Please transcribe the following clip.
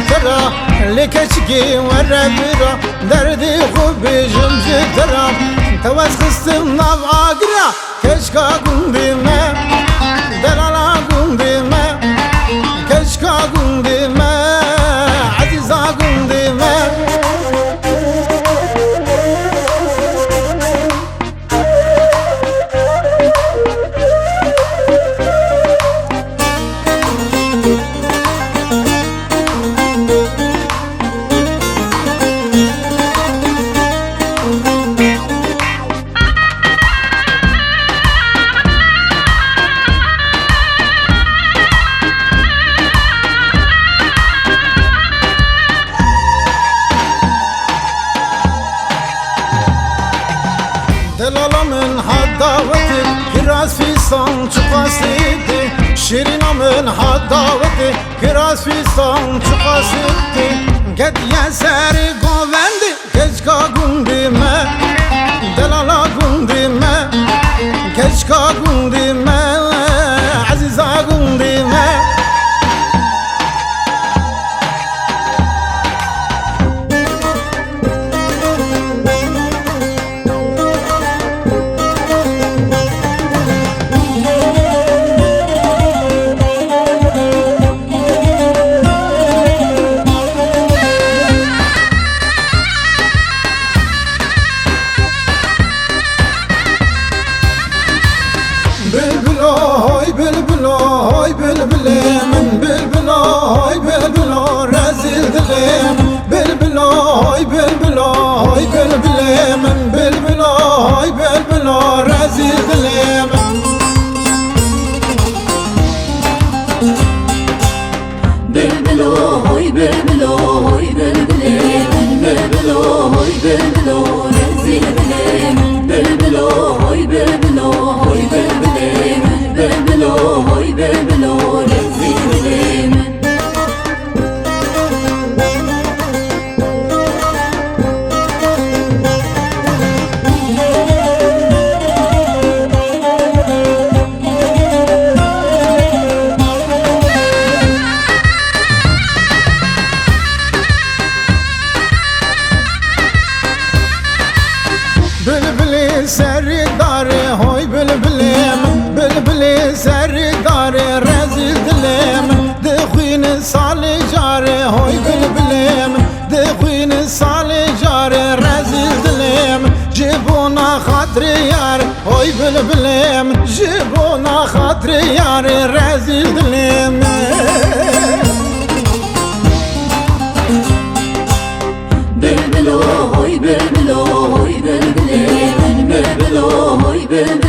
ترى لكشكي وربرا دردي خوبي جمجي ترى توز خستم ناف آقرا كشكا قندي ما دلالا قندي ما كشكا قندي ما عزيزا قندي ما دلالا من حداوتي كراس في صان شقاسيتي شيرينا من حداوتي كراس في صان شقاسيتي قد يا ساري قوندي كشكا قندي ما دلالا قندي ما كشكا قندي ما عزيزا قندي ما بلبلو هاي بلبلو هاي بلبلي من بلبلو هاي بلبلو رازل دليم بلبلو هاي بلبلو هاي بلبلي من بلبلو هاي بلبلو رازل دليم بلبلو هاي بلبلو هاي بلبلي من بلبلو هاي بلبلو رازل دليم بلبلو هاي بلبلو هاي بلبلي من بلبلو هاي بلبلو رازل دليم بلبلي سري داري هاي بلبلي بلبلي سري داري رازل دليم دخوين صالي جاري هاي بلبلي دخوين صالي جاري رازل دليم جيبونا خاطري يار هاي بلبلي جيبونا خاطري يار رازل دليم بلبلو هاي بلبلو هاي بلبلي من بلبلو هاي بلبلي